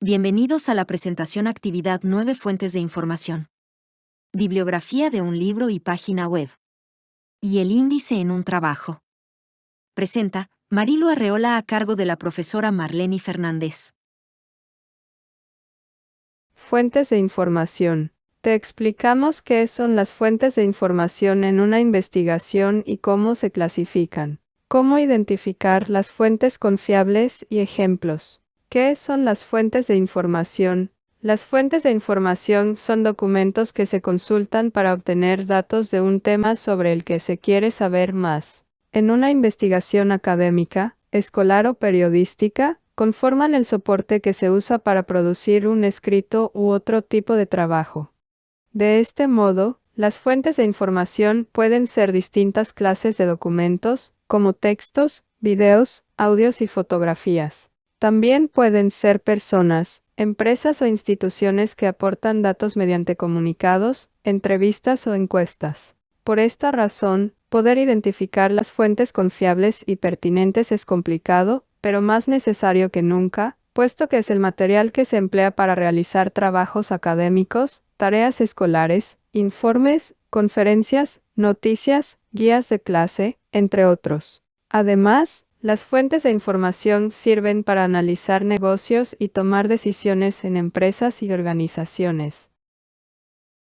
Bienvenidos a la presentación Actividad 9 Fuentes de información. Bibliografía de un libro y página web. Y el índice en un trabajo. Presenta Marilu Arreola a cargo de la profesora Marleni Fernández. Fuentes de información. Te explicamos qué son las fuentes de información en una investigación y cómo se clasifican. Cómo identificar las fuentes confiables y ejemplos. ¿Qué son las fuentes de información? Las fuentes de información son documentos que se consultan para obtener datos de un tema sobre el que se quiere saber más. En una investigación académica, escolar o periodística, conforman el soporte que se usa para producir un escrito u otro tipo de trabajo. De este modo, las fuentes de información pueden ser distintas clases de documentos, como textos, videos, audios y fotografías. También pueden ser personas, empresas o instituciones que aportan datos mediante comunicados, entrevistas o encuestas. Por esta razón, poder identificar las fuentes confiables y pertinentes es complicado, pero más necesario que nunca, puesto que es el material que se emplea para realizar trabajos académicos, tareas escolares, informes, conferencias, noticias, guías de clase, entre otros. Además, las fuentes de información sirven para analizar negocios y tomar decisiones en empresas y organizaciones.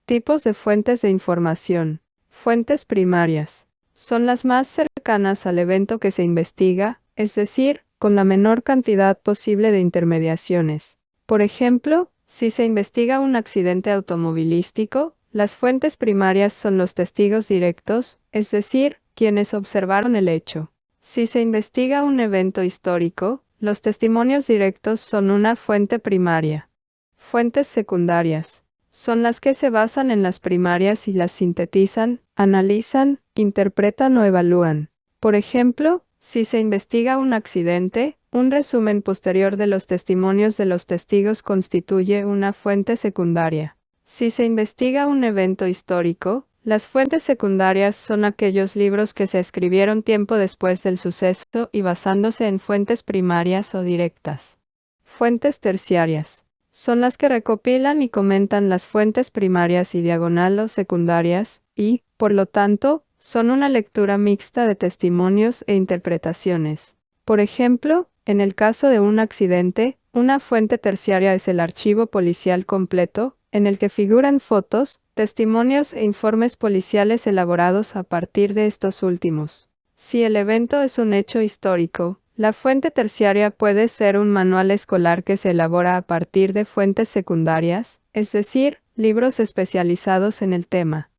Tipos de fuentes de información. Fuentes primarias. Son las más cercanas al evento que se investiga, es decir, con la menor cantidad posible de intermediaciones. Por ejemplo, si se investiga un accidente automovilístico, las fuentes primarias son los testigos directos, es decir, quienes observaron el hecho. Si se investiga un evento histórico, los testimonios directos son una fuente primaria. Fuentes secundarias. Son las que se basan en las primarias y las sintetizan, analizan, interpretan o evalúan. Por ejemplo, si se investiga un accidente, un resumen posterior de los testimonios de los testigos constituye una fuente secundaria. Si se investiga un evento histórico, las fuentes secundarias son aquellos libros que se escribieron tiempo después del suceso y basándose en fuentes primarias o directas. Fuentes terciarias. Son las que recopilan y comentan las fuentes primarias y diagonal o secundarias, y, por lo tanto, son una lectura mixta de testimonios e interpretaciones. Por ejemplo, en el caso de un accidente, una fuente terciaria es el archivo policial completo, en el que figuran fotos, testimonios e informes policiales elaborados a partir de estos últimos. Si el evento es un hecho histórico, la fuente terciaria puede ser un manual escolar que se elabora a partir de fuentes secundarias, es decir, libros especializados en el tema.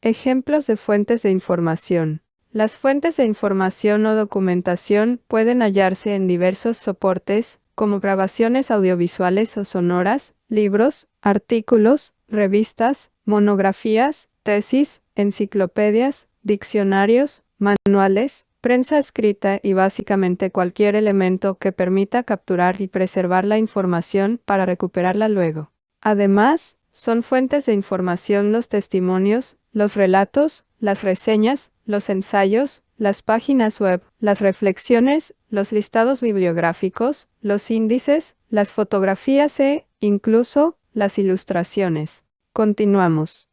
Ejemplos de fuentes de información. Las fuentes de información o documentación pueden hallarse en diversos soportes, como grabaciones audiovisuales o sonoras, libros, artículos, revistas, monografías, tesis, enciclopedias, diccionarios, manuales, prensa escrita y básicamente cualquier elemento que permita capturar y preservar la información para recuperarla luego. Además, son fuentes de información los testimonios, los relatos, las reseñas, los ensayos, las páginas web, las reflexiones, los listados bibliográficos, los índices, las fotografías e, incluso, las ilustraciones. Continuamos.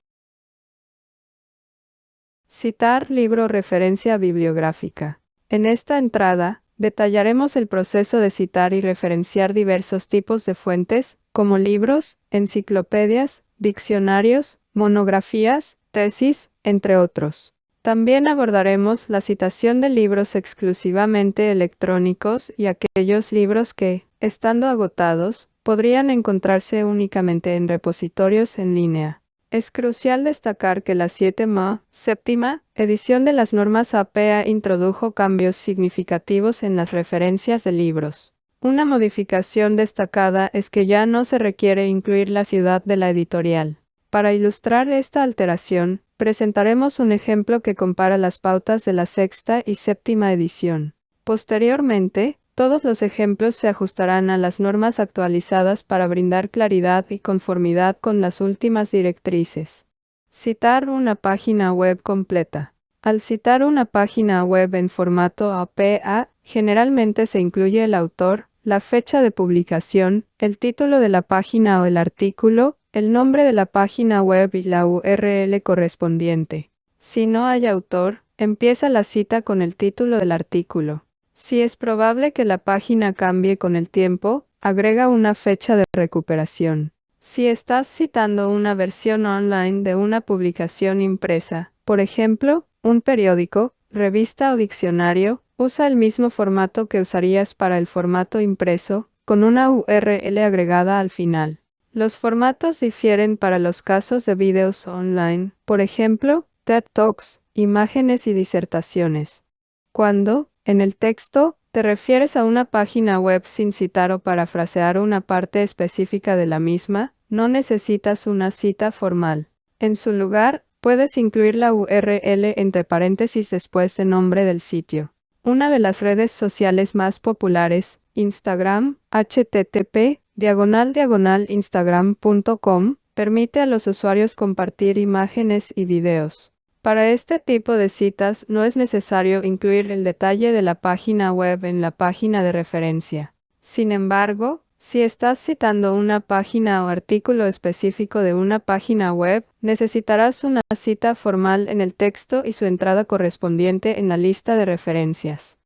Citar libro referencia bibliográfica. En esta entrada, detallaremos el proceso de citar y referenciar diversos tipos de fuentes, como libros, enciclopedias, diccionarios, monografías, tesis, entre otros. También abordaremos la citación de libros exclusivamente electrónicos y aquellos libros que, estando agotados, podrían encontrarse únicamente en repositorios en línea. Es crucial destacar que la 7ª edición de las normas APA introdujo cambios significativos en las referencias de libros. Una modificación destacada es que ya no se requiere incluir la ciudad de la editorial. Para ilustrar esta alteración, presentaremos un ejemplo que compara las pautas de la 6ª y 7ª edición. Posteriormente, todos los ejemplos se ajustarán a las normas actualizadas para brindar claridad y conformidad con las últimas directrices. Citar una página web completa. Al citar una página web en formato APA, generalmente se incluye el autor, la fecha de publicación, el título de la página o el artículo, el nombre de la página web y la URL correspondiente. Si no hay autor, empieza la cita con el título del artículo. Si es probable que la página cambie con el tiempo, agrega una fecha de recuperación. Si estás citando una versión online de una publicación impresa, por ejemplo, un periódico, revista o diccionario, usa el mismo formato que usarías para el formato impreso, con una URL agregada al final. Los formatos difieren para los casos de videos online, por ejemplo, TED Talks, imágenes y disertaciones. Cuando, en el texto, te refieres a una página web sin citar o parafrasear una parte específica de la misma, no necesitas una cita formal. En su lugar, puedes incluir la URL entre paréntesis después del nombre del sitio. Una de las redes sociales más populares, Instagram, http://instagram.com, permite a los usuarios compartir imágenes y videos. Para este tipo de citas no es necesario incluir el detalle de la página web en la página de referencia. Sin embargo, si estás citando una página o artículo específico de una página web, necesitarás una cita formal en el texto y su entrada correspondiente en la lista de referencias.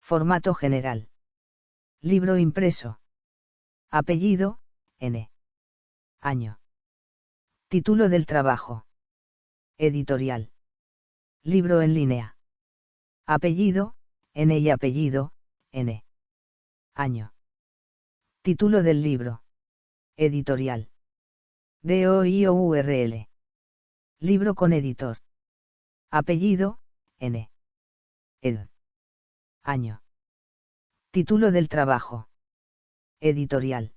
Formato general. Libro impreso. Apellido, N. Año. Título del trabajo. Editorial. Libro en línea. Apellido, N y apellido, N. Año. Título del libro. Editorial. DOI-URL. Libro con editor. Apellido, N. Ed. Año. Título del trabajo. Editorial.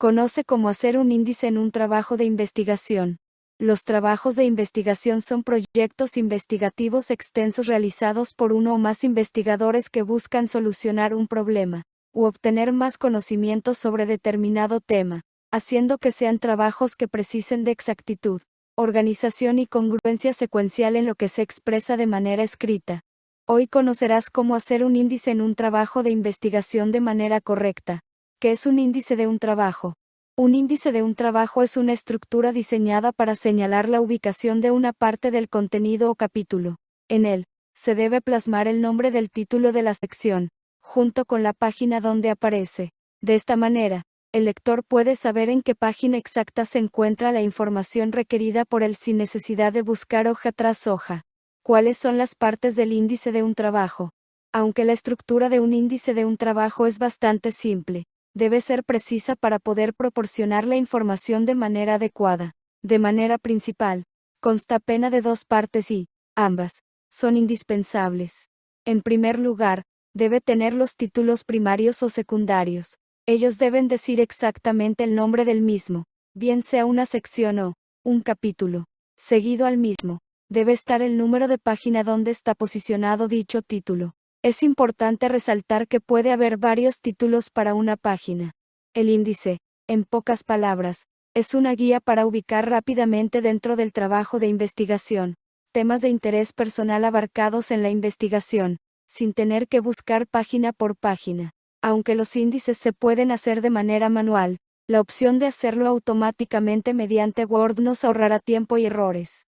Conoce cómo hacer un índice en un trabajo de investigación. Los trabajos de investigación son proyectos investigativos extensos realizados por uno o más investigadores que buscan solucionar un problema, u obtener más conocimientos sobre determinado tema, haciendo que sean trabajos que precisen de exactitud, organización y congruencia secuencial en lo que se expresa de manera escrita. Hoy conocerás cómo hacer un índice en un trabajo de investigación de manera correcta. ¿Qué es un índice de un trabajo? Un índice de un trabajo es una estructura diseñada para señalar la ubicación de una parte del contenido o capítulo. En él, se debe plasmar el nombre del título de la sección, junto con la página donde aparece. De esta manera, el lector puede saber en qué página exacta se encuentra la información requerida por él sin necesidad de buscar hoja tras hoja. ¿Cuáles son las partes del índice de un trabajo? Aunque la estructura de un índice de un trabajo es bastante simple, debe ser precisa para poder proporcionar la información de manera adecuada. De manera principal, consta apenas de dos partes y, ambas, son indispensables. En primer lugar, debe tener los títulos primarios o secundarios. Ellos deben decir exactamente el nombre del mismo, bien sea una sección o un capítulo. Seguido al mismo, debe estar el número de página donde está posicionado dicho título. Es importante resaltar que puede haber varios títulos para una página. El índice, en pocas palabras, es una guía para ubicar rápidamente dentro del trabajo de investigación temas de interés personal abarcados en la investigación, sin tener que buscar página por página. Aunque los índices se pueden hacer de manera manual, la opción de hacerlo automáticamente mediante Word nos ahorrará tiempo y errores.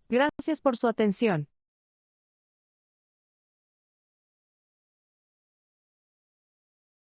Gracias por su atención.